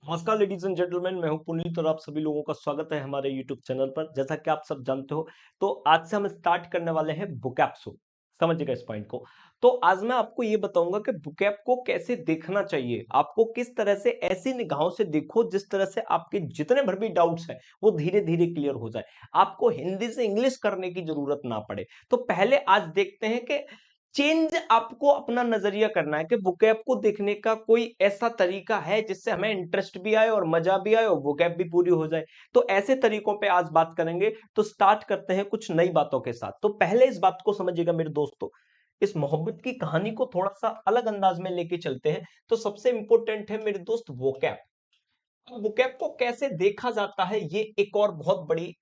नमस्कार ladies and gentleman, मैं हूं पुनीत और आप सभी लोगों का स्वागत है हमारे यूट्यूब चैनल पर। जैसा कि आप सब जानते हो, तो आज से हम स्टार्ट करने वाले हैं बुकैप शो। समझिएगा इस पॉइंट को। तो आज मैं आपको ये बताऊंगा कि बुकैप को कैसे देखना चाहिए, आपको किस तरह से ऐसी निगाहों से देखो जिस तरह से आपके जितने भर भी डाउट्स हैं वो धीरे धीरे क्लियर हो जाए, आपको हिंदी से इंग्लिश करने की जरूरत ना पड़े। तो पहले आज देखते हैं कि चेंज आपको अपना नजरिया करना है कि बुकैप को देखने का कोई ऐसा तरीका है जिससे हमें इंटरेस्ट भी आए और मजा भी आए और बुकैप भी पूरी हो जाए। तो ऐसे तरीकों पे आज बात करेंगे। तो स्टार्ट करते हैं कुछ नई बातों के साथ। तो पहले इस बात को समझिएगा मेरे दोस्तों, इस मोहब्बत की कहानी को थोड़ा सा अलग अंदाज में लेके चलते हैं। तो सबसे इंपॉर्टेंट है मेरे दोस्त वोकैप। अब बुकैप को कैसे देखा जाता है ये एक और बहुत बड़ी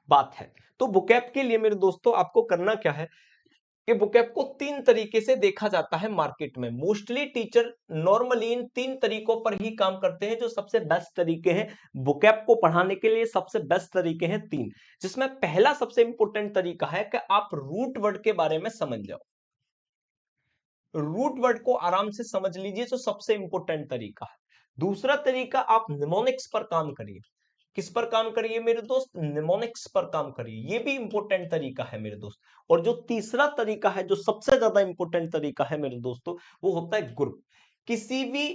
बात है। तो बुकैप के लिए मेरे दोस्तों आपको करना क्या है कि बुकैप को तीन तरीके से देखा जाता है मार्केट में। मोस्टली टीचर नॉर्मली इन तीन तरीकों पर ही काम करते हैं, जो सबसे बेस्ट तरीके हैं बुकैप को पढ़ाने के लिए। सबसे बेस्ट तरीके हैं तीन, जिसमें पहला सबसे इंपॉर्टेंट तरीका है कि आप रूट वर्ड के बारे में समझ जाओ। रूट वर्ड को आराम से समझ लीजिए, जो सबसे इंपॉर्टेंट तरीका है। दूसरा तरीका, आप निमोनिक्स पर काम करिए। किस पर काम करिए मेरे दोस्त? निमोनिक्स पर काम करिए, ये भी इंपॉर्टेंट तरीका है मेरे दोस्त। और जो तीसरा तरीका है, जो सबसे ज्यादा इंपॉर्टेंट तरीका है मेरे दोस्तों, वो होता है ग्रुप। किसी भी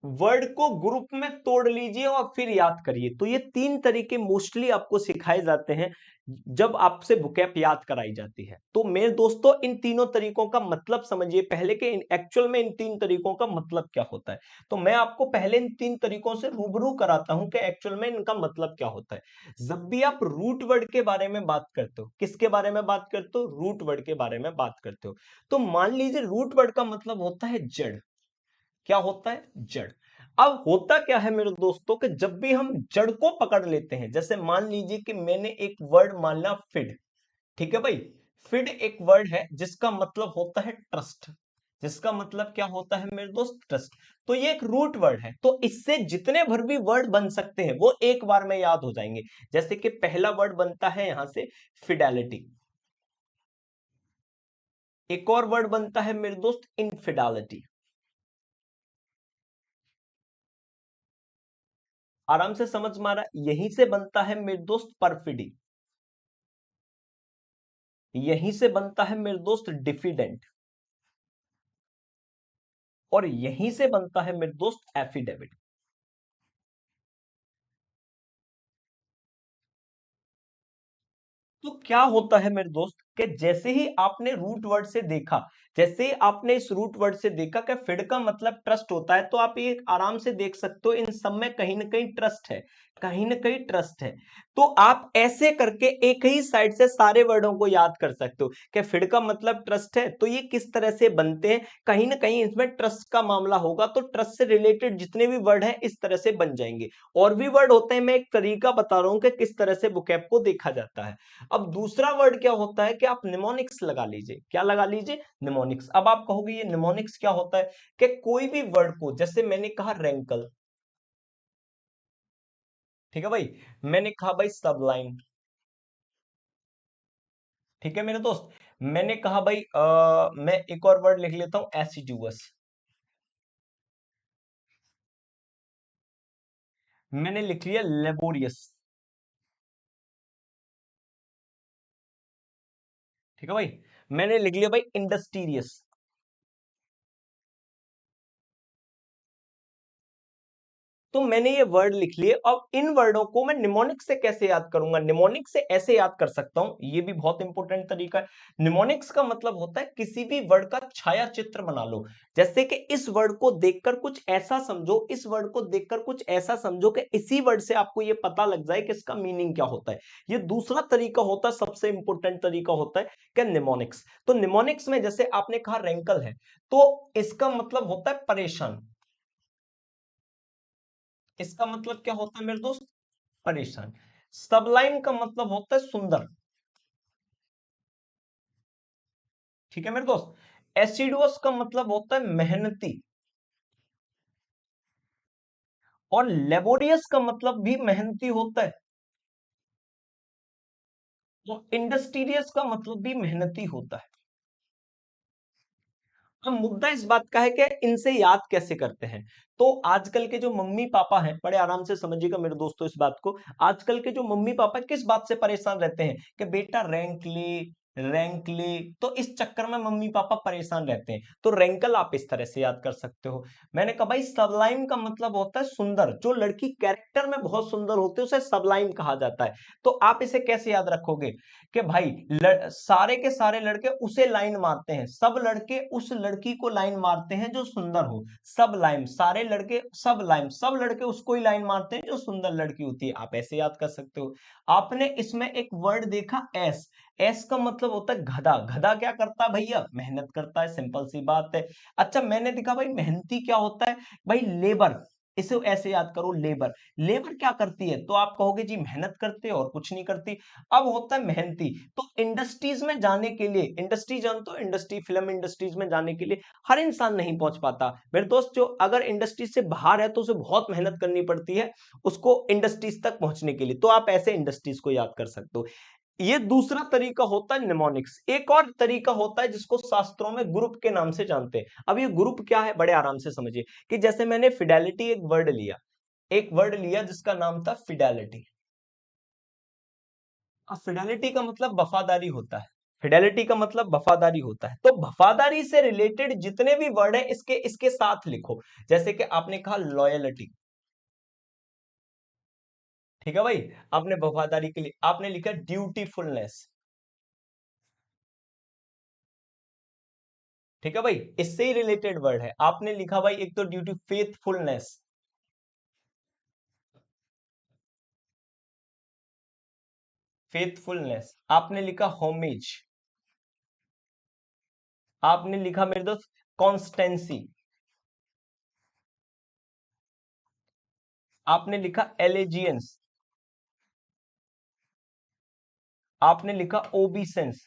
वर्ड को ग्रुप में तोड़ लीजिए और फिर याद करिए। तो ये तीन तरीके मोस्टली आपको सिखाए जाते हैं जब आपसे बुकैप याद कराई जाती है। तो मेरे दोस्तों, इन तीनों तरीकों का मतलब समझिए पहले के एक्चुअल में इन तीन तरीकों का मतलब क्या होता है। तो मैं आपको पहले इन तीन तरीकों से रूबरू कराता हूं कि एक्चुअल में इनका मतलब क्या होता है। जब भी आप रूट वर्ड के बारे में बात करते हो, किसके बारे में बात करते हो? रूट वर्ड के बारे में बात करते हो। तो मान लीजिए रूट वर्ड का मतलब होता है जड़। क्या होता है? जड़। अब होता क्या है मेरे दोस्तों कि जब भी हम जड़ को पकड़ लेते हैं, जैसे मान लीजिए कि मैंने एक वर्ड मान लिया फिड। ठीक है भाई, फिड एक वर्ड है जिसका मतलब होता है ट्रस्ट। जिसका मतलब क्या होता है मेरे दोस्त? ट्रस्ट। तो ये एक रूट वर्ड है, तो इससे जितने भर भी वर्ड बन सकते हैं वो एक बार में याद हो जाएंगे। जैसे कि पहला वर्ड बनता है यहां से फिडेलिटी। एक और वर्ड बनता है मेरे दोस्त इनफिडेलिटी। आराम से समझ मारा। यहीं से बनता है मेरे दोस्त परफिडी। यहीं से बनता है मेरे दोस्त डिफिडेंट। और यहीं से बनता है मेरे दोस्त एफिडेविट। तो क्या होता है मेरे दोस्त कि जैसे ही आपने रूट वर्ड से देखा, जैसे ही आपने इस रूट वर्ड से देखा कि फिड का मतलब ट्रस्ट होता है, तो आप ये आराम से देख सकते हो इन सब में कहीं ना कहीं ट्रस्ट है। कहीं ना कहीं ट्रस्ट है। तो आप ऐसे करके एक ही साइड से सारे वर्डों को याद कर सकते हो कि फिड का मतलब ट्रस्ट है, तो ये किस तरह से बनते हैं। कहीं ना कहीं इसमें ट्रस्ट का मामला होगा, तो ट्रस्ट से रिलेटेड जितने भी वर्ड हैं इस तरह से बन जाएंगे। और भी वर्ड होते हैं, मैं एक तरीका बता रहा हूं कि किस तरह से बुकैप को देखा जाता है। अब दूसरा वर्ड क्या होता है कि आप निमोनिक्स लगा लीजिए। क्या लगा लीजिए? निमोनिक्स। अब आप कहोगे ये निमोनिक्स क्या होता है? कि कोई भी वर्ड को, जैसे मैंने कहा रैंकल, ठीक है भाई, मैंने कहा भाई सबलाइन, ठीक है मेरे दोस्त, मैंने कहा भाई मैं एक और वर्ड लिख लेता हूं एसिडुअस, मैंने लिख लिया लेबोरियस, ठीक है भाई, मैंने लिख लिया भाई इंडस्ट्रियस। तो मैंने ये वर्ड लिख लिए। अब इन वर्डों को मैं निमोनिक से कैसे याद करूंगा? निमोनिक से ऐसे याद कर सकता हूं, ये भी बहुत इंपॉर्टेंट तरीका है। निमोनिक्स का मतलब होता है किसी भी वर्ड का छाया चित्र बना लो। जैसे कि इस वर्ड को देखकर कुछ ऐसा समझो, इस वर्ड को देखकर कुछ ऐसा समझो कि इसी वर्ड से आपको ये पता लग जाए कि इसका मीनिंग क्या होता है। ये दूसरा तरीका होता है, सबसे इंपॉर्टेंट तरीका होता है कि निमोनिक्स। तो निमोनिक्स में जैसे आपने कहा रैंकल है, तो इसका मतलब होता है परेशान। इसका मतलब क्या होता है मेरे दोस्त? परेशान। सबलाइन का मतलब होता है सुंदर। ठीक है मेरे दोस्त। एसिडुअस का मतलब होता है मेहनती। और लेबोरियस का मतलब भी मेहनती होता है। और इंडस्ट्रियस का मतलब भी मेहनती होता है। अब मुद्दा इस बात का है कि इनसे याद कैसे करते हैं। तो आजकल के जो मम्मी पापा हैं, बड़े आराम से समझिएगा मेरे दोस्तों इस बात को। आजकल के जो मम्मी पापा किस बात से परेशान रहते हैं कि बेटा रैंक ले, रैंक ले। तो इस चक्कर में मम्मी पापा परेशान रहते हैं। तो रैंकल आप इस तरह से याद कर सकते हो। मैंने कहा भाई सबलाइम का मतलब होता है सुंदर। जो लड़की कैरेक्टर में बहुत सुंदर होती है उसे सबलाइम कहा जाता है। तो आप इसे कैसे याद रखोगे कि भाई सारे के सारे लड़के उसे लाइन मारते हैं, सब लड़के उस लड़की को लाइन मारते हैं जो सुंदर हो। सब लाइन, सारे लड़के सब लाइन, सब लड़के उसको ही लाइन मारते हैं जो सुंदर लड़की होती है। आप ऐसे याद कर सकते हो। आपने इसमें एक वर्ड देखा एस। एस का मतलब होता है गधा। गधा क्या करता है भैया? मेहनत करता है, सिंपल सी बात है। अच्छा मैंने देखा भाई मेहनती क्या होता है? भाई लेबर। इसे ऐसे याद करो, लेबर। लेबर क्या करती है? तो आप कहोगे जी मेहनत करते और कुछ नहीं करती। अब होता है मेहनती। तो इंडस्ट्रीज में जाने के लिए, इंडस्ट्री जानते हो, इंडस्ट्री, फिल्म इंडस्ट्रीज में जाने के लिए हर इंसान नहीं पहुंच पाता मेरे दोस्त। जो अगर इंडस्ट्री से बाहर है तो उसे बहुत मेहनत करनी पड़ती है उसको इंडस्ट्रीज तक पहुंचने के लिए। तो आप ऐसे इंडस्ट्रीज को याद कर सकते हो। ये दूसरा तरीका होता है निमोनिक्स। एक और तरीका होता है जिसको शास्त्रों में ग्रुप के नाम से जानते हैं। अब ये ग्रुप क्या है, बड़े आराम से समझिए कि जैसे मैंने फिडेलिटी एक वर्ड लिया, एक वर्ड लिया जिसका नाम था फिडेलिटी। अब फिडेलिटी का मतलब वफादारी होता है। फिडेलिटी का मतलब वफादारी होता है। तो वफादारी से रिलेटेड जितने भी वर्ड है इसके इसके साथ लिखो। जैसे कि आपने कहा लॉयलिटी, ठीक है भाई। आपने वफादारी के लिए आपने लिखा ड्यूटीफुलनेस, ठीक है भाई। इससे ही रिलेटेड वर्ड है। आपने लिखा भाई एक तो ड्यूटी, फेथफुलनेस, फेथफुलनेस। आपने लिखा होमेज। आपने लिखा मेरे दोस्त कॉन्स्टेंसी। आपने लिखा एलेजियंस। आपने लिखा ओबीसेंस।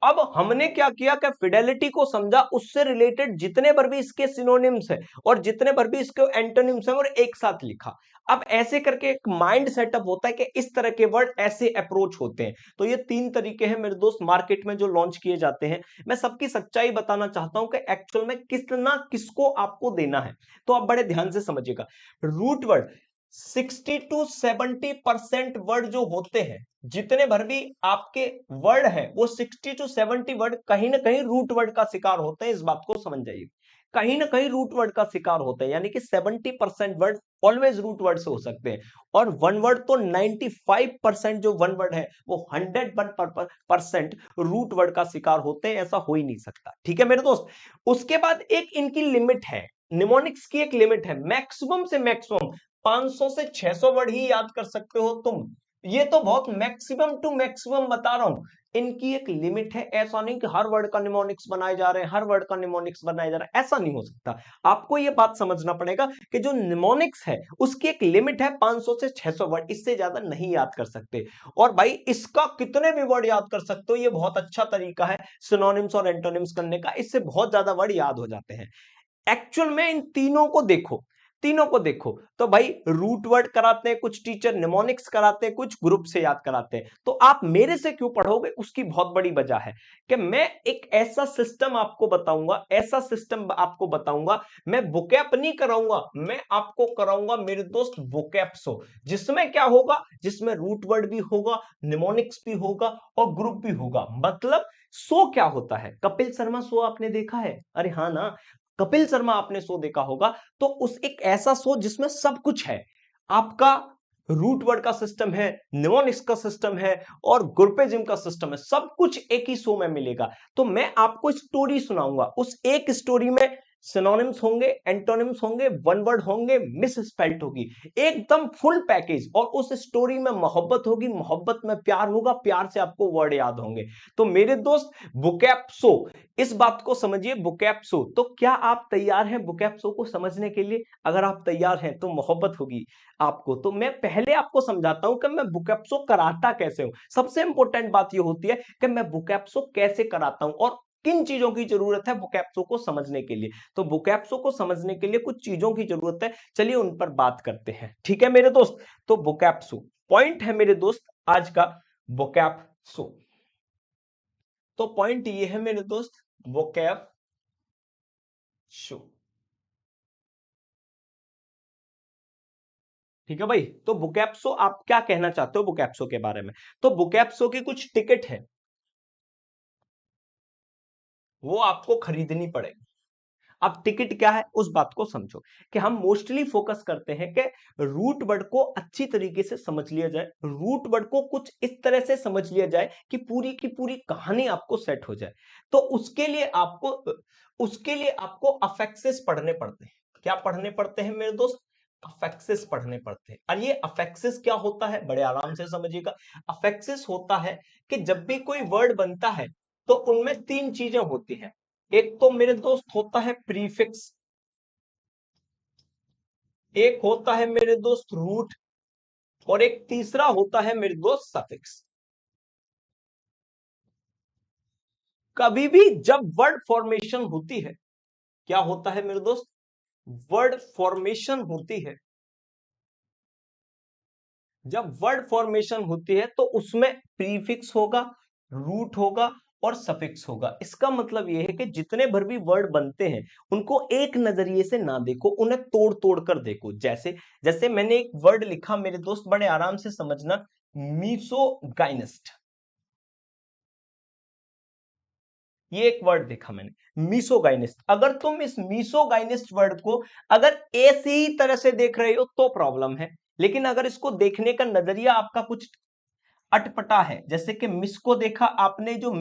अब हमने क्या किया कि फिडेलिटी को समझा, उससे रिलेटेड जितने भर भी इसके सिनोनिम्स है और जितने भर भी इसके एंटोनिम्स हैं और एक साथ लिखा। अब ऐसे करके एक माइंड सेटअप होता है कि इस तरह के वर्ड ऐसे अप्रोच होते हैं। तो ये तीन तरीके हैं मेरे दोस्त मार्केट में जो लॉन्च किए जाते हैं। मैं सबकी सच्चाई बताना चाहता हूं कि एक्चुअल में कितना किसको आपको देना है। तो आप बड़े ध्यान से समझिएगा। रूट वर्ड 60 to 70% वर्ड जो होते हैं, जितने भर भी आपके वर्ड है वो 60 to 70 वर्ड कहीं ना कहीं रूट वर्ड का शिकार होते हैं। इस बात को समझ जाइए, कहीं ना कहीं रूट वर्ड का शिकार होते हैं। यानी कि 70% वर्ड ऑलवेज रूट वर्ड से हो सकते हैं और वन वर्ड तो 95% जो वन वर्ड है वो 101% रूट वर्ड का शिकार होते हैं। ऐसा हो ही नहीं सकता, ठीक है मेरे दोस्त। उसके बाद एक इनकी लिमिट है, निमोनिक्स की एक लिमिट है। मैक्सिमम से मैक्सिमम 500 से 600 वर्ड ही याद कर सकते हो तुम। ये तो बहुत मैक्सिमम टू मैक्सिमम बता रहा हूं। इनकी एक लिमिट है। ऐसा नहीं कि हर वर्ड का निमोनिक्स बनाए जा रहे हैं, हर वर्ड का निमोनिक्स बनाया जा रहा है, ऐसा नहीं हो सकता। आपको यह बात समझना पड़ेगा कि जो निमोनिक्स है उसकी एक लिमिट है 500 से 600 वर्ड, इससे ज्यादा नहीं याद कर सकते। और भाई इसका कितने भी वर्ड याद कर सकते हो, ये बहुत अच्छा तरीका है सिनोनिम्स और एंटोनिम्स करने का। इससे बहुत ज्यादा वर्ड याद हो जाते हैं। एक्चुअल में इन तीनों को देखो, तीनों को देखो तो भाई रूट वर्ड कराते हैं कुछ टीचर, निमोनिक्स कराते हैं कुछ, ग्रुप से याद कराते हैं। तो आप मेरे से क्यों पढ़ोगे उसकी बहुत बड़ी वजह है कि मैं एक ऐसा सिस्टम आपको बताऊंगा, ऐसा सिस्टम आपको बताऊंगा। मैं वोकैब नहीं कराऊंगा, मैं आपको कराऊंगा मेरे दोस्त वोकैब शो। जिसमें क्या होगा, जिसमें रूट वर्ड भी होगा, निमोनिक्स भी होगा और ग्रुप भी होगा। मतलब शो क्या होता है? कपिल शर्मा शो आपने देखा है? अरे हाँ ना, कपिल शर्मा आपने शो देखा होगा। तो उस एक ऐसा शो जिसमें सब कुछ है। आपका रूट वर्ड का सिस्टम है, निमोनिक्स का सिस्टम है और ग्रुपेजिम का सिस्टम है, सब कुछ एक ही शो में मिलेगा। तो मैं आपको स्टोरी सुनाऊंगा, उस एक स्टोरी में सिनोनिम्स होंगे, एंटोनिम्स होंगे, वन वर्ड होंगे, मिस स्पेल्ट होगी, एकदम फुल पैकेज। और उस स्टोरी में मोहब्बत होगी, मोहब्बत में प्यार होगा, प्यार से आपको वर्ड याद होंगे। तो मेरे दोस्त वोकैब शो, इस बात को समझिए वोकैब शो। तो क्या आप तैयार हैं वोकैब शो को समझने के लिए? अगर आप तैयार हैं तो मोहब्बत होगी आपको। तो मैं पहले आपको समझाता हूं कि मैं वोकैब शो कराता कैसे हूं। सबसे इंपॉर्टेंट बात यह होती है कि मैं वोकैब शो कैसे कराता हूं और किन चीजों की जरूरत है वोकैब शो को समझने के लिए। तो वोकैब शो को समझने के लिए कुछ चीजों की जरूरत है, चलिए उन पर बात करते हैं, ठीक है मेरे दोस्त। तो वोकैब शो पॉइंट है मेरे दोस्त आज का, वोकैब शो। तो पॉइंट ये है मेरे दोस्त, वोकैब शो। ठीक है भाई, तो बुकैप्सो आप क्या कहना चाहते हो बुकैप्सो के बारे में? तो बुकैप्सो की कुछ टिकट है, वो आपको खरीदनी पड़ेगी। अब टिकट क्या है उस बात को समझो, कि हम मोस्टली फोकस करते हैं कि रूट वर्ड को अच्छी तरीके से समझ लिया जाए, रूट वर्ड को कुछ इस तरह से समझ लिया जाए कि पूरी की पूरी कहानी आपको सेट हो जाए। तो उसके लिए आपको अफेक्सेस पढ़ने पड़ते हैं। क्या पढ़ने पड़ते हैं मेरे दोस्त? अफेक्सेस पढ़ने पड़ते हैं। और ये अफेक्सेस क्या होता है, बड़े आराम से समझिएगा। अफेक्सेस होता है कि जब भी कोई वर्ड बनता है तो उनमें तीन चीजें होती हैं। एक तो मेरे दोस्त होता है प्रीफिक्स, एक होता है मेरे दोस्त रूट, और एक तीसरा होता है मेरे दोस्त सफिक्स। कभी भी जब वर्ड फॉर्मेशन होती है, क्या होता है मेरे दोस्त? वर्ड फॉर्मेशन होती है। जब वर्ड फॉर्मेशन होती है तो उसमें प्रीफिक्स होगा, रूट होगा और सफिक्स होगा। इसका मतलब यह है कि जितने भर भी वर्ड बनते हैं उनको एक नजरिए से ना देखो, उन्हें तोड़ तोड़ कर देखो। जैसे जैसे मैंने एक वर्ड लिखा मेरे दोस्त, बड़े आराम से समझना, मीसोगाइनिस्ट। ये एक वर्ड देखा मैंने, मीसोगाइनिस्ट। अगर तुम इस मीसोगाइनिस्ट वर्ड को अगर ऐसी ही तरह से देख रहे हो तो प्रॉब्लम है, लेकिन अगर इसको देखने का नजरिया आपका कुछ अटपटा है, जैसे कि मिस को देखा आपने, जो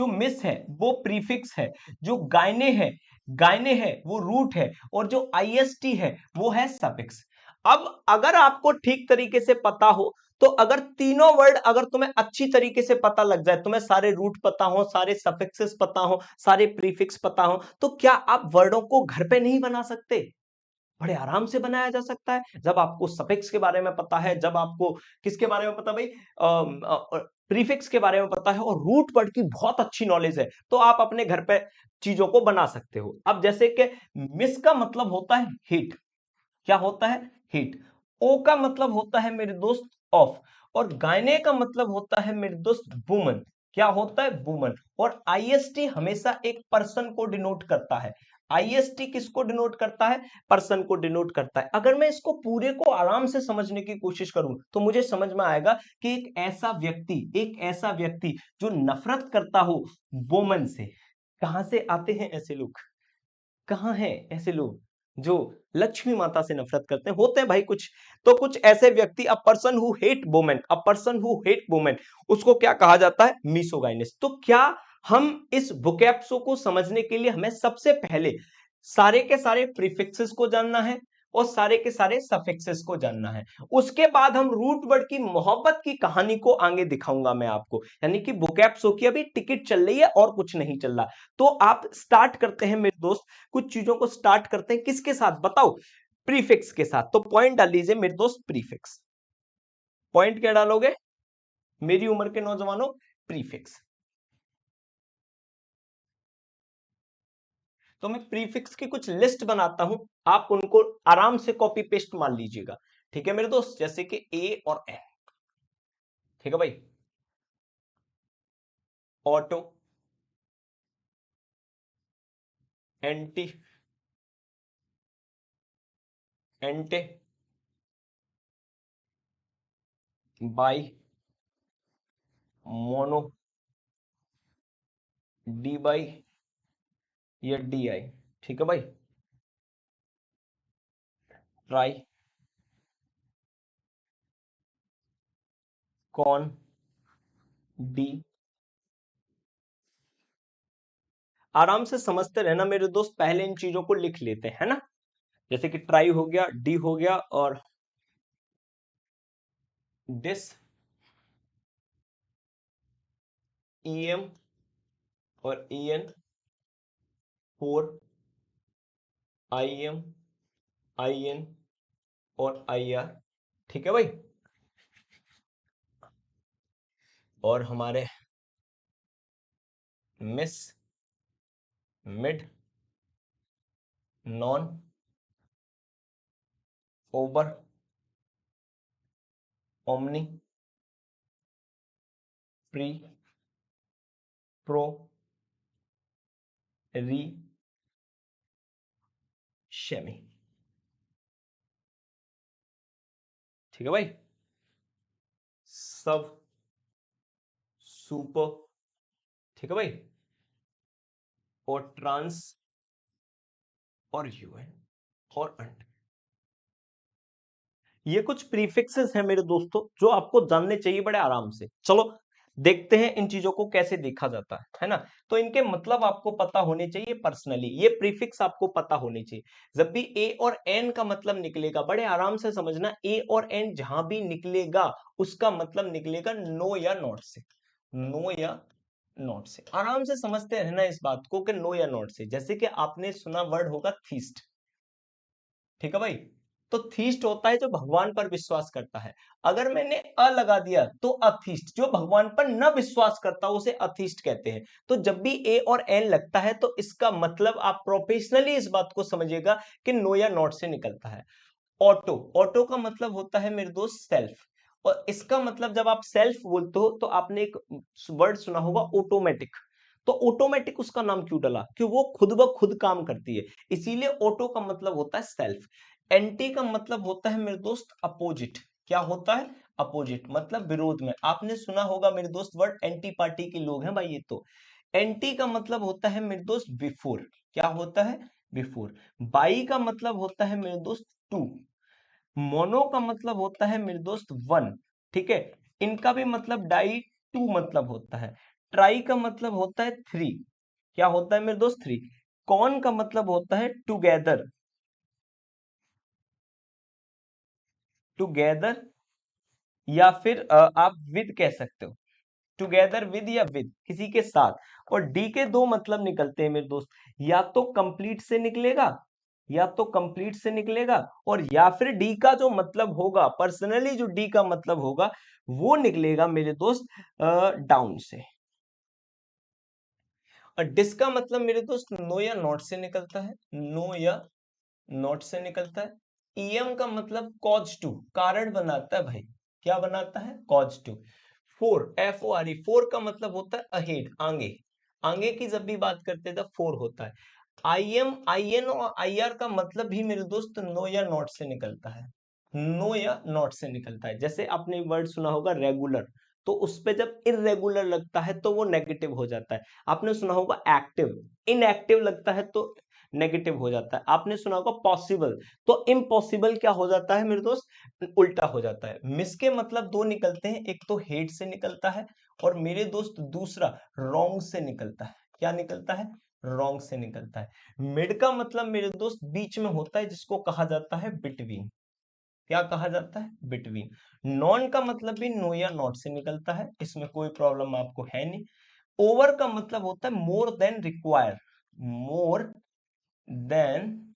मिस है वो प्रीफिक्स है, जो गायने है वो रूट है, और जो आईएसटी है वो है सफिक्स। अब अगर आपको ठीक तरीके से पता हो, तो अगर तीनों वर्ड अगर तुम्हें अच्छी तरीके से पता लग जाए, तुम्हें सारे रूट पता हो, सारे सफिक्सेस पता हो, सारे प्रीफिक्स पता हो, तो क्या आप वर्डों को घर पे नहीं बना सकते? बड़े आराम से बनाया जा सकता है। जब आपको सफिक्स के बारे में पता है, जब आपको किसके बारे में पता भाई, प्रीफिक्स के बारे में पता है, और रूट वर्ड की बहुत अच्छी नॉलेज है, तो आप अपने घर पे चीजों को बना सकते हो। अब जैसे कि मिस का मतलब होता है हीट। क्या होता है? हीट। ओ का मतलब होता है मेरे दोस्त ऑफ, और गायने का मतलब होता है मेरे दोस्त वुमन। क्या होता है? वुमन। और आईएसटी हमेशा एक पर्सन को डिनोट करता है। आईएसटी किसको डिनोट करता है? पर्सन को डिनोट करता है। अगर मैं इसको पूरे को आराम से समझने की कोशिश करूं तो मुझे समझ में आएगा कि एक ऐसा व्यक्ति जो नफरत करता हो वुमन से। कहां से आते हैं ऐसे लोग? कहाँ हैं ऐसे लोग जो लक्ष्मी माता से नफरत करते हैं? होते हैं भाई कुछ। तो कुछ ऐसे व्यक्ति, a person who hate women, उसको क्या कहा जाता है? मिसोगाइनिस्ट। तो क्या हम इस वोकैब्सो को समझने के लिए हमें सबसे पहले सारे के सारे प्रीफिक्सेस को जानना है और सारे के सारे सफिक्सेस को जानना है। उसके बाद हम रूट वर्ड की मोहब्बत की कहानी को आगे दिखाऊंगा मैं आपको, यानी कि वोकैब्सो की अभी टिकट चल रही है और कुछ नहीं चल रहा। तो आप स्टार्ट करते हैं मेरे दोस्त, कुछ चीजों को स्टार्ट करते हैं किसके साथ बताओ? प्रीफिक्स के साथ। तो पॉइंट डाल लीजिए मेरे दोस्त, प्रीफिक्स। पॉइंट क्या डालोगे मेरी उम्र के नौजवानों? प्रीफिक्स। तो मैं प्रीफिक्स की कुछ लिस्ट बनाता हूं, आप उनको आराम से कॉपी पेस्ट मार लीजिएगा। ठीक है मेरे दोस्त, जैसे कि ए और ए। ठीक है भाई। Auto, anti, ante, bi, mono, di bi या डी आई। ठीक है भाई। Tri, con, di. आराम से समझते रहना मेरे दोस्त, पहले इन चीजों को लिख लेते हैं ना। जैसे कि ट्राई हो गया, डी हो गया, और डिस, ईएम और ईएन, फोर, आईएम, आईएन और आईआर। ठीक है भाई। और हमारे miss, mid, non, over, omni, pre, pro री शेमी। ठीक है भाई। सब सुपर। ठीक है भाई। और ट्रांस और यूएन और अंड। ये कुछ प्रीफिक्सेस हैं मेरे दोस्तों जो आपको जानने चाहिए बड़े आराम से। चलो देखते हैं इन चीजों को कैसे देखा जाता है ना। तो इनके मतलब आपको पता होने चाहिए पर्सनली, ये प्रीफिक्स आपको पता होने चाहिए। जब भी ए और एन का मतलब निकलेगा, बड़े आराम से समझना, ए और एन जहां भी निकलेगा उसका मतलब निकलेगा नो या नॉट से। नो या नॉट से आराम से समझते रहना इस बात को कि नो या नॉट से। जैसे कि आपने सुना वर्ड होगा थीस्ट। ठीक है भाई। तो थीस्ट होता है जो भगवान पर विश्वास करता है। अगर मैंने अ लगा दिया तो अथीस्ट, जो भगवान पर न विश्वास करता उसे अथीस्ट कहते हैं। तो जब भी ए और एन लगता है तो इसका मतलब आप प्रोफेशनली इस बात को समझिएगा कि नो या नॉट से निकलता है। ऑटो, ऑटो का मतलब होता है मेरे दोस्त सेल्फ। और इसका मतलब जब आप सेल्फ बोलते हो तो आपने एक वर्ड सुना होगा ऑटोमेटिक। तो ऑटोमेटिक उसका नाम क्यों डला? कि वो खुद ब खुद काम करती है, इसीलिए ऑटो का मतलब होता है सेल्फ। एंटी का मतलब होता है मेरे दोस्त अपोजिट। क्या होता है? अपोजिट, मतलब विरोध में। आपने सुना होगा मेरे दोस्त वर्ड एंटी पार्टी के लोग हैं भाई ये तो। एंटी का मतलब होता है मेरे दोस्त बिफोर। क्या होता है? बिफोर। बाई का मतलब होता है मेरे दोस्त टू। मोनो का मतलब होता है मेरे दोस्त वन। ठीक है। इनका भी मतलब डाई टू मतलब होता है। ट्राई का मतलब होता है थ्री। क्या होता है मेरे दोस्त? थ्री। कॉन का मतलब होता है टुगेदर। टुगेदर या फिर आप विद कह सकते हो। टुगेदर विद या विद, किसी के साथ। और डी के दो मतलब निकलते हैं मेरे दोस्त, या तो कंप्लीट से निकलेगा, या तो कंप्लीट से निकलेगा, और या फिर डी का जो मतलब होगा पर्सनली, जो डी का मतलब होगा वो निकलेगा मेरे दोस्त डाउन से। और डिस का मतलब मेरे दोस्त नो या नॉट से निकलता है। नो या नॉट से निकलता है। ईएम का मतलब कॉज टू, कारण बनाता है भाई। क्या बनाता है? Cause two. Four, F O R E, four का मतलब होता है अहेड, आगे। आगे की जब भी बात करते हैं तो फोर होता है। आई एम, आई एन और आई आर का मतलब भी मेरे दोस्त नो या नॉट से निकलता है। नो या नॉट से निकलता है। जैसे आपने वर्ड सुना होगा रेगुलर, तो उस पे जब इरेगुलर लगता है तो वो नेगेटिव हो जाता है। आपने सुना होगा एक्टिव, इनएक्टिव लगता है तो नेगेटिव हो जाता है। आपने सुना होगा पॉसिबल, तो इम्पॉसिबल क्या हो जाता है मेरे दोस्त? उल्टा हो जाता है। मिस के मतलब दो निकलते हैं, एक तो हेट से निकलता है, और मेरे दोस्त दूसरा रॉन्ग से निकलता है। क्या निकलता है? रॉन्ग से निकलता है। मिड का मतलब मेरे दोस्त बीच में होता है, जिसको कहा जाता है बिटवीन। क्या कहा जाता है? बिटवीन। नॉन का मतलब भी नो या नॉट से निकलता है, इसमें कोई प्रॉब्लम आपको है नहीं। ओवर का मतलब होता है more than require. More than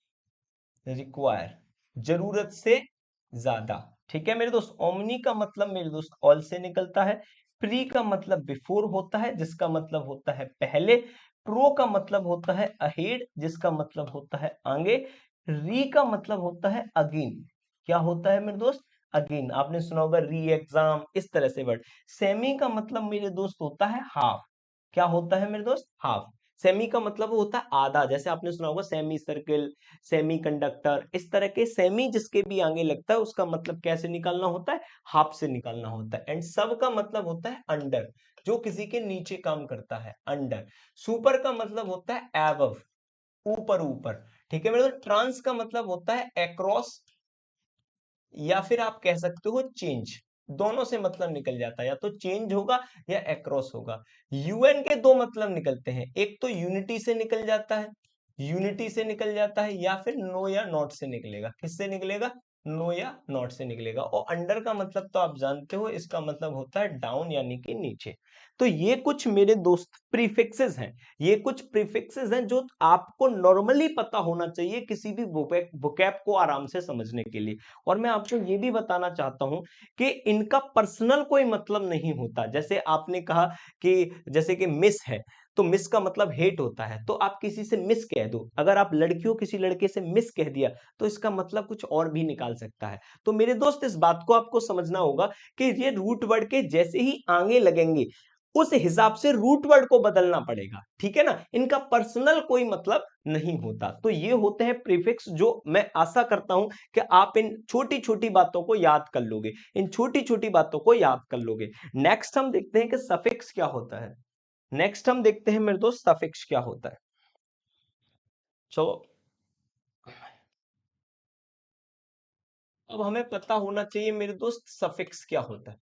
require, जरूरत से ज्यादा। ठीक है मेरे दोस्त। ओमनी का मतलब मेरे दोस्त ऑल से निकलता है। प्री का मतलब बिफोर होता है, जिसका मतलब होता है पहले। प्रो का मतलब होता है अहेड, जिसका मतलब होता है आगे। री का मतलब होता है अगेन। क्या होता है मेरे दोस्त? अगेन। आपने सुना होगा री एग्जाम, इस तरह से वर्ड। सेमी का मतलब मेरे दोस्त होता है हाफ। क्या होता है मेरे दोस्त? हाफ। सेमी का मतलब होता है आधा, जैसे आपने सुना होगा सेमी सर्किल, सेमी कंडक्टर, इस तरह के सेमी जिसके भी आगे लगता है उसका मतलब कैसे निकालना होता है? हाफ से निकालना होता है। एंड सब का मतलब होता है अंडर, जो किसी के नीचे काम करता है, अंडर। सुपर का मतलब होता है एबव, ऊपर ऊपर। ठीक है मेरे दोस्त। ट्रांस का मतलब होता है अक्रॉस, या फिर आप कह सकते हो चेंज। दोनों से मतलब निकल जाता है, या तो चेंज होगा या अक्रॉस होगा। यूएन के दो मतलब निकलते हैं, एक तो यूनिटी से निकल जाता है, यूनिटी से निकल जाता है, या फिर नो या नॉट से निकलेगा। किससे निकलेगा? नो या नॉट से निकलेगा। और अंडर का मतलब तो आप जानते हो, इसका मतलब होता है डाउन यानी कि नीचे। तो ये कुछ मेरे दोस्त प्रीफिक्सेस हैं, ये कुछ प्रीफिक्सेस हैं जो आपको नॉर्मली पता होना चाहिए किसी भी वोकैब को आराम से समझने के लिए। और मैं आपको ये भी बताना चाहता हूं कि इनका पर्सनल कोई मतलब नहीं होता। जैसे आपने कहा कि जैसे कि मिस है, तो मिस का मतलब हेट होता है, तो आप किसी से मिस कह दो। अगर आप लड़की हो, किसी लड़के से मिस कह दिया तो इसका मतलब कुछ और भी निकाल सकता है। तो मेरे दोस्त इस बात को आपको समझना होगा कि ये रूट वर्ड के जैसे ही आगे लगेंगे, उस हिसाब से रूट वर्ड को बदलना पड़ेगा, ठीक है ना। इनका पर्सनल कोई मतलब नहीं होता। तो ये होते हैं प्रीफिक्स, जो मैं आशा करता हूं कि आप इन छोटी छोटी बातों को याद कर लोगे, इन छोटी छोटी बातों को याद कर लोगे। नेक्स्ट हम देखते हैं कि सफिक्स क्या होता है। नेक्स्ट हम देखते हैं मेरे दोस्त सफिक्स क्या होता है। चलो, अब हमें पता होना चाहिए मेरे दोस्त सफिक्स क्या होता है।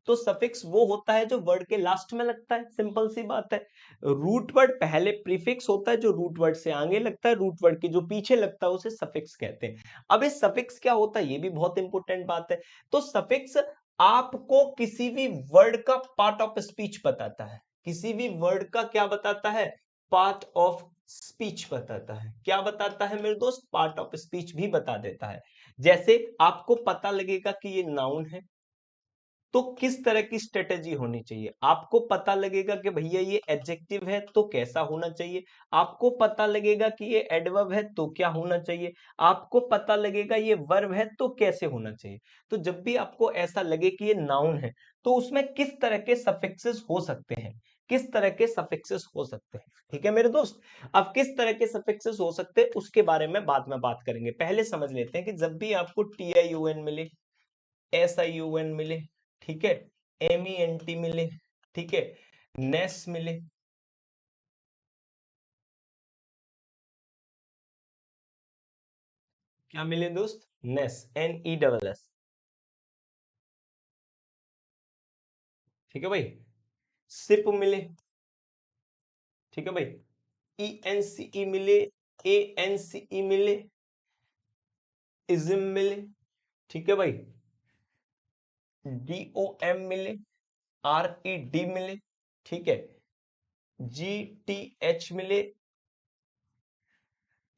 तो सफिक्स वो होता है जो वर्ड के लास्ट में लगता है, सिंपल सी बात है। रूट वर्ड पहले प्रीफिक्स होता है जो रूट वर्ड से आगे लगता है, रूट वर्ड के जो पीछे लगता है उसे सफिक्स कहते हैं। अब इस सफिक्स क्या होता है ये भी बहुत इंपॉर्टेंट बात है। तो सफिक्स आपको किसी भी वर्ड का पार्ट ऑफ स्पीच बताता है। किसी भी वर्ड का क्या बताता है? पार्ट ऑफ स्पीच बताता है। क्या बताता है मेरे दोस्त? पार्ट ऑफ स्पीच भी बता देता है। जैसे आपको पता लगेगा कि ये नाउन है, तो किस तरह की स्ट्रेटेजी होनी चाहिए। आपको पता लगेगा कि भैया ये एडजेक्टिव है तो कैसा होना चाहिए। आपको पता लगेगा कि ये एडवर्ब है तो क्या होना चाहिए। आपको पता लगेगा ये वर्ब है तो कैसे होना चाहिए। तो जब भी आपको ऐसा लगे कि ये नाउन है, तो उसमें किस तरह के सफिक्सेस हो सकते हैं, किस तरह के सफिक्सेस हो सकते हैं। ठीक है मेरे दोस्त, अब किस तरह के सफिक्सेस हो सकते हैं उसके बारे में बाद में बात करेंगे। पहले समझ लेते हैं कि जब भी आपको TIUN मिले, SIUN मिले, ठीक है, MENT मिले, ठीक है, नेस मिले, क्या मिले दोस्त? नेस, NESS, ठीक है भाई। सिप मिले, ठीक है भाई। ENCE मिले, ANCE मिले, इज्म मिले, ठीक है भाई। DOM मिले, RED मिले, ठीक है। GTH मिले,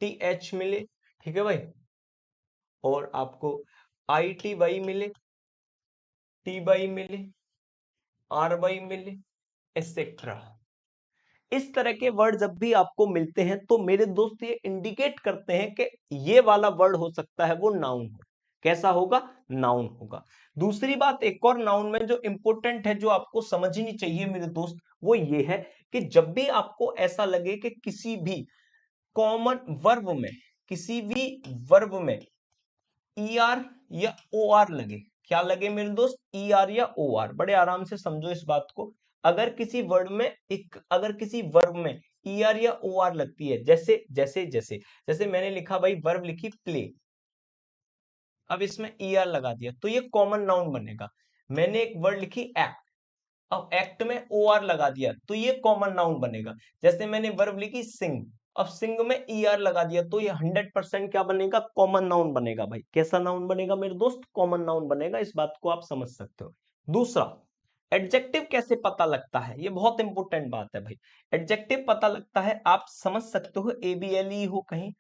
TH मिले, ठीक है भाई। और आपको ITY मिले, TY मिले, RY मिले, एक्सेट्रा। इस तरह के वर्ड जब भी आपको मिलते हैं तो मेरे दोस्त ये इंडिकेट करते हैं कि ये वाला वर्ड हो सकता है वो नाउन हो। कैसा होगा? नाउन होगा। दूसरी बात एक और नाउन में जो इंपॉर्टेंट है, जो आपको समझनी चाहिए मेरे दोस्त, वो ये है कि जब भी आपको ऐसा लगे कि किसी भी कॉमन वर्ब में, किसी भी वर्ब में ER या OR लगे, क्या लगे मेरे दोस्त? ER या OR। बड़े आराम से समझो इस बात को। अगर किसी वर्ड में अगर किसी वर्ब में ER या OR लगती है, जैसे जैसे जैसे जैसे मैंने लिखा भाई, वर्ब लिखी प्ले, अब इसमें ER लगा दिया तो ये कॉमन नाउन बनेगा। मैंने एक वर्ड लिखी एक्ट, अब एक्ट में OR लगा दिया तो ये कॉमन नाउन बनेगा। जैसे मैंने वर्ब लिखी सिंग, अब सिंग में ER लगा दिया तो ये 100% क्या बनेगा? कॉमन नाउन बनेगा भाई। कैसा नाउन बनेगा मेरे दोस्त? कॉमन नाउन बनेगा। इस बात को आप समझ सकते हो। दूसरा, एडजेक्टिव कैसे पता लगता है, ये बहुत इंपॉर्टेंट बात है भाई। एडजेक्टिव पता लगता है, आप समझ सकते हो, ABLE हो, कहीं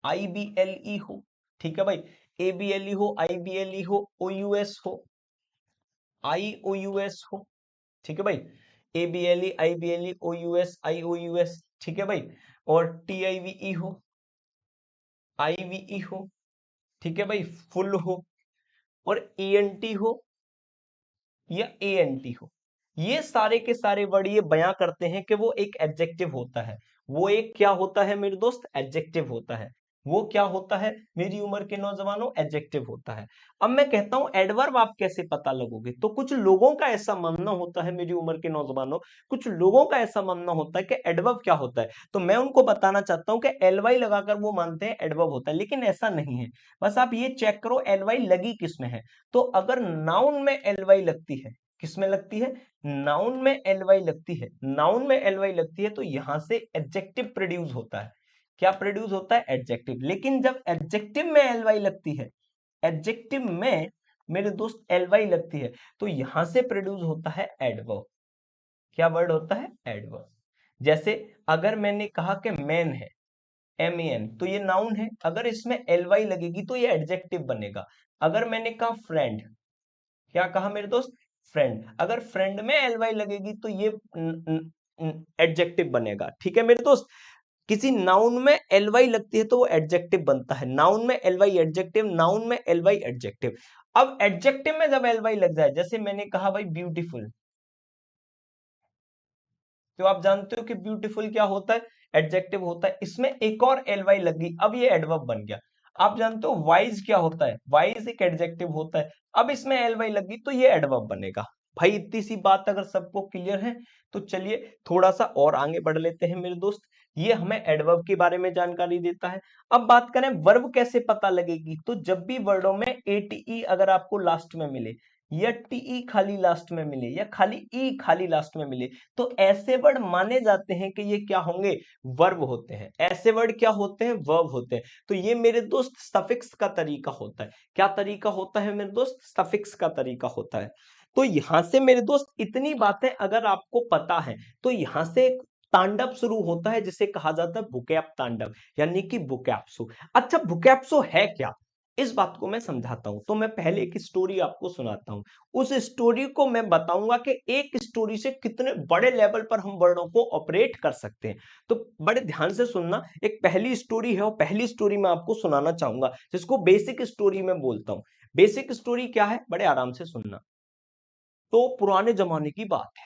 IBLE हो, ठीक है भाई। ABLE हो, IBLE हो, OUS हो, IOUS हो, ठीक है भाई। ABLE, IBLE, OUS, IOUS, ठीक है भाई। और TIVE हो, IVE हो, ठीक है भाई, फुल हो, और ENT हो या ANT हो। ये सारे के सारे वर्ड ये बयां करते हैं कि वो एक एडजेक्टिव होता है। वो एक क्या होता है मेरे दोस्त? एडजेक्टिव होता है। वो क्या होता है मेरी उम्र के नौजवानों? एडजेक्टिव होता है। अब मैं कहता हूं एडवर्ब आप कैसे पता लगोगे? तो कुछ लोगों का ऐसा मानना होता है मेरी उम्र के नौजवानों, कुछ लोगों का ऐसा मानना होता है कि एडवर्ब क्या होता है। तो मैं उनको बताना चाहता हूं कि LY लगाकर वो मानते हैं एडवर्ब होता है, लेकिन ऐसा नहीं है। बस आप ये चेक करो LY लगी किसमें है। तो अगर नाउन में LY लगती है, किसमें लगती है? नाउन में LY लगती है, नाउन में LY लगती है तो यहां से एडजेक्टिव प्रोड्यूस होता है। क्या प्रोड्यूस होता है? एडजेक्टिव। लेकिन जब एडजेक्टिव में LY लगती है, एडजेक्टिव में मेरे दोस्त LY लगती है, तो यहां से प्रोड्यूस होता है एडवर्ब। क्या वर्ड होता है? एडवर्ब। जैसे अगर मैंने कहा कि मैन है, MEN, तो ये नाउन है, अगर इसमें LY लगेगी तो ये एडजेक्टिव बनेगा। अगर मैंने कहा फ्रेंड, क्या कहा मेरे दोस्त? फ्रेंड, अगर फ्रेंड में LY लगेगी तो ये एडजेक्टिव बनेगा। ठीक है मेरे दोस्त, किसी नाउन में LY लगती है तो वो एडजेक्टिव बनता है। नाउन में LY एडजेक्टिव, नाउन में LY एडजेक्टिव। अब एडजेक्टिव में जब LY लग जाए, जैसे मैंने कहा भाई ब्यूटीफुल, तो आप जानते हो कि ब्यूटीफुल क्या होता है, एडजेक्टिव होता है। इसमें एक और एल वाई लग गई, अब ये एडवर्ब बन गया। आप जानते हो वाइज क्या होता है, वाइज एक एडजेक्टिव होता है, अब इसमें एल वाई लग गई तो ये एडवर्ब बनेगा। भाई इतनी सी बात अगर सबको क्लियर है तो चलिए थोड़ा सा और आगे बढ़ लेते हैं मेरे दोस्त। ये हमें एडवर्ब के बारे में जानकारी देता है। अब बात करें वर्ब कैसे पता लगेगी, तो जब भी वर्डों में एटीई अगर आपको लास्ट में मिले, या टीई खाली लास्ट में मिले, या खाली ई खाली लास्ट में मिले, तो ऐसे वर्ड माने जाते हैं कि ये क्या होंगे, वर्ब होते हैं। ऐसे वर्ड क्या होते हैं, वर्ब होते हैं। तो ये मेरे दोस्त सफिक्स का तरीका होता है। क्या तरीका होता है मेरे दोस्त, सफिक्स का तरीका होता है। तो यहां से मेरे दोस्त इतनी बातें अगर आपको पता है तो यहां से तांडव शुरू होता है जिसे कहा जाता है बुकैप तांडव, यानी कि बुकैप्सो। अच्छा बुकैप्सो है क्या, इस बात को मैं समझाता हूं। तो मैं पहले एक स्टोरी आपको सुनाता हूं, उस स्टोरी को मैं बताऊंगा कि एक स्टोरी से कितने बड़े लेवल पर हम वर्डों को ऑपरेट कर सकते हैं। तो बड़े ध्यान से सुनना, एक पहली स्टोरी है और पहली स्टोरी मैं आपको सुनाना चाहूंगा जिसको बेसिक स्टोरी में बोलता हूं। बेसिक स्टोरी क्या है, बड़े आराम से सुनना। तो पुराने जमाने की बात है,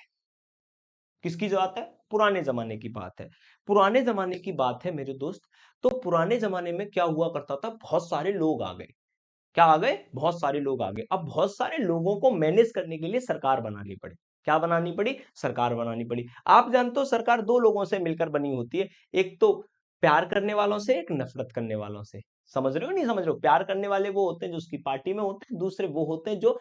किसकी बात है, पुराने जमाने की बात है। पुराने जमाने की बात है मेरे दोस्त। तो पुराने जमाने में क्या हुआ करता था, बहुत सारे लोग आ गए। क्या आ गए, बहुत सारे लोग आ गए। अब बहुत सारे लोगों को मैनेज करने के लिए सरकार बनानी पड़ी। क्या बनानी पड़ी, सरकार बनानी पड़ी। आप जानते हो सरकार दो लोगों से मिलकर बनी होती है, एक तो प्यार करने वालों से, एक नफरत करने वालों से। समझ रहे हो नहीं समझ रहे हो, प्यार करने वाले वो होते हैं जो उसकी पार्टी में होते हैं, दूसरे वो होते हैं जो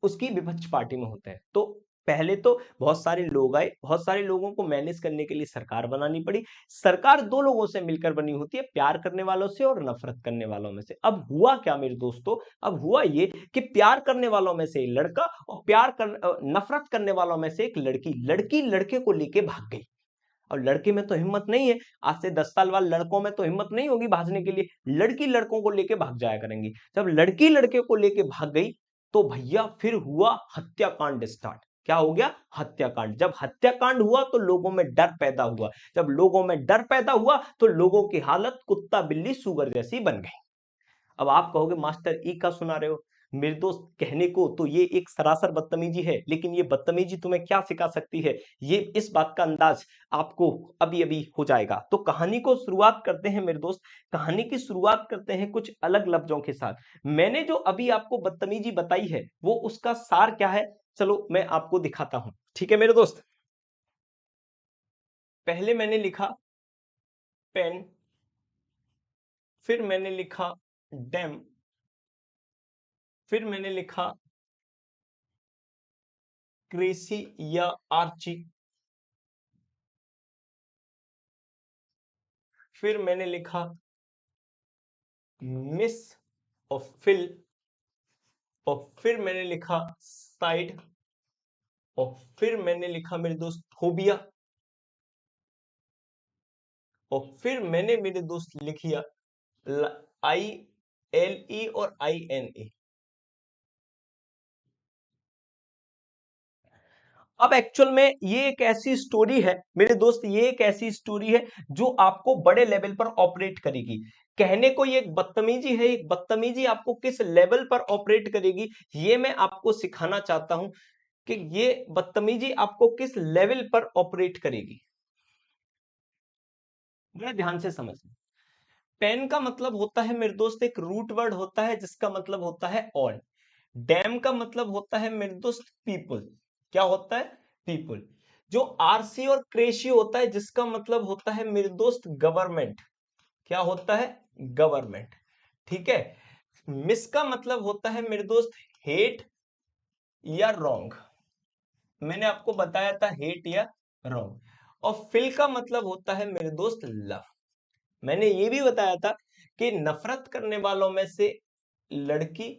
उसकी विपक्ष पार्टी में होते हैं। तो पहले तो बहुत सारे लोग आए, बहुत सारे लोगों को मैनेज करने के लिए सरकार बनानी पड़ी। सरकार दो लोगों से मिलकर बनी होती है, प्यार करने वालों से और नफरत करने वालों में से। अब हुआ क्या मेरे दोस्तों, अब हुआ ये कि प्यार करने वालों में से एक लड़का और नफरत करने वालों में से एक लड़की, लड़की लड़के को लेके भाग गई। और लड़के में तो हिम्मत नहीं है, आज से 10 साल बाद लड़कों में तो हिम्मत नहीं होगी भागने के लिए, लड़की लड़कों को लेके भाग जाया करेंगी। जब लड़की लड़के को लेके भाग गई तो भैया फिर हुआ हत्याकांड स्टार्ट। क्या हो गया, हत्याकांड। जब हत्याकांड हुआ तो लोगों में डर पैदा हुआ, जब लोगों में डर पैदा हुआ तो लोगों की हालत कुत्ता बिल्ली सुअर जैसी बन गई। अब आप कहोगे मास्टर ई का सुना रहे हो, मेरे दोस्त कहने को तो ये एक सरासर बदतमीजी है, लेकिन ये बदतमीजी तुम्हें क्या सिखा सकती है, ये इस बात का अंदाज आपको अभी अभी हो जाएगा। तो कहानी को शुरुआत करते हैं मेरे दोस्त। कहानी की शुरुआत करते हैं कुछ अलग लफ्जों के साथ। मैंने जो अभी आपको बदतमीजी बताई है वो उसका सार क्या है, चलो मैं आपको दिखाता हूं। ठीक है मेरे दोस्त, पहले मैंने लिखा पेन, फिर मैंने लिखा डैम, फिर मैंने लिखा क्रेसी या आर्ची, फिर मैंने लिखा मिस और फिल, और फिर मैंने लिखा साइड, और फिर मैंने लिखा मेरे दोस्त फोबिया, और फिर मैंने मेरे दोस्त लिखिया आई एल ई और आई एन ए। अब एक्चुअल में ये एक ऐसी स्टोरी है मेरे दोस्त, ये एक ऐसी स्टोरी है जो आपको बड़े लेवल पर ऑपरेट करेगी। कहने को ये एक बदतमीजी है, एक बदतमीजी आपको किस लेवल पर ऑपरेट करेगी ये मैं आपको सिखाना चाहता हूं कि ये बदतमीजी आपको किस लेवल पर ऑपरेट करेगी। बड़े ध्यान से समझना। पेन का मतलब होता है मेरे दोस्त एक रूट वर्ड होता है जिसका मतलब होता है ऑल। डैम का मतलब होता है मेरे दोस्त पीपल। क्या होता है, पीपल। जो आरसी और क्रेशी होता है जिसका मतलब होता है मेरे दोस्त गवर्नमेंट। क्या होता है, गवर्नमेंट। ठीक है। मिस का मतलब होता है मेरे दोस्त हेट या रॉन्ग। मैंने आपको बताया था हेट या रॉन्ग। और फिल का मतलब होता है मेरे दोस्त लव। मैंने ये भी बताया था कि नफरत करने वालों में से लड़की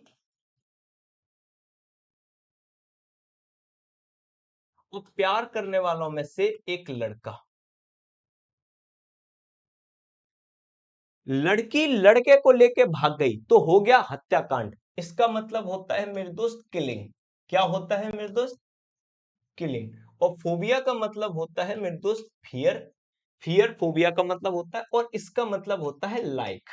और प्यार करने वालों में से एक लड़का। लड़की लड़के को लेके भाग गई तो हो गया हत्याकांड, इसका मतलब होता है मेरे दोस्त किलिंग। क्या होता है मेरे दोस्त, किलिंग। और फोबिया का मतलब होता है मेरे दोस्त फियर। फियर फोबिया का मतलब होता है, और इसका मतलब होता है लाइक।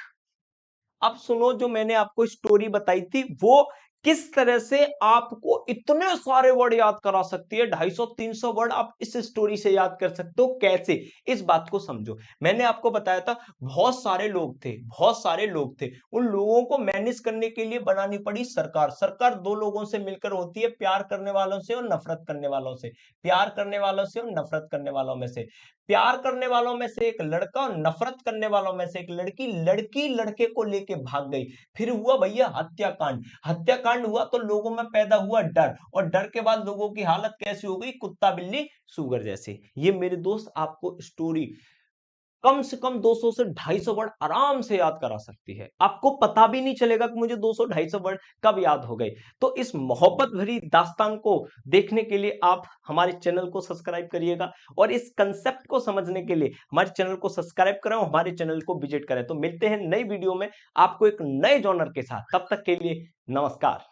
अब सुनो, जो मैंने आपको स्टोरी बताई थी वो किस तरह से आपको इतने सारे वर्ड याद करा सकती है, 250-300 वर्ड आप इस स्टोरी से याद कर सकते हो, कैसे, इस बात को समझो। मैंने आपको बताया था बहुत सारे लोग थे, बहुत सारे लोग थे, उन लोगों को मैनेज करने के लिए बनानी पड़ी सरकार। सरकार दो लोगों से मिलकर होती है, प्यार करने वालों से और नफरत करने वालों से, प्यार करने वालों से और नफरत करने वालों में से। प्यार करने वालों में से एक लड़का और नफरत करने वालों में से एक लड़की, लड़की लड़के को लेके भाग गई। फिर हुआ भैया हत्याकांड। हत्याकांड हुआ तो लोगों में पैदा हुआ डर, और डर के बाद लोगों की हालत कैसी हो गई, कुत्ता बिल्ली सुअर जैसे। ये मेरे दोस्त आपको स्टोरी कम से कम 200 से 250 वर्ड आराम से याद करा सकती है। आपको पता भी नहीं चलेगा कि मुझे 200-250 वर्ड कब याद हो गए। तो इस मोहब्बत भरी दास्तान को देखने के लिए आप हमारे चैनल को सब्सक्राइब करिएगा, और इस कंसेप्ट को समझने के लिए हमारे चैनल को सब्सक्राइब करें और हमारे चैनल को विजिट करें। तो मिलते हैं नई वीडियो में आपको एक नए जॉनर के साथ, तब तक के लिए नमस्कार।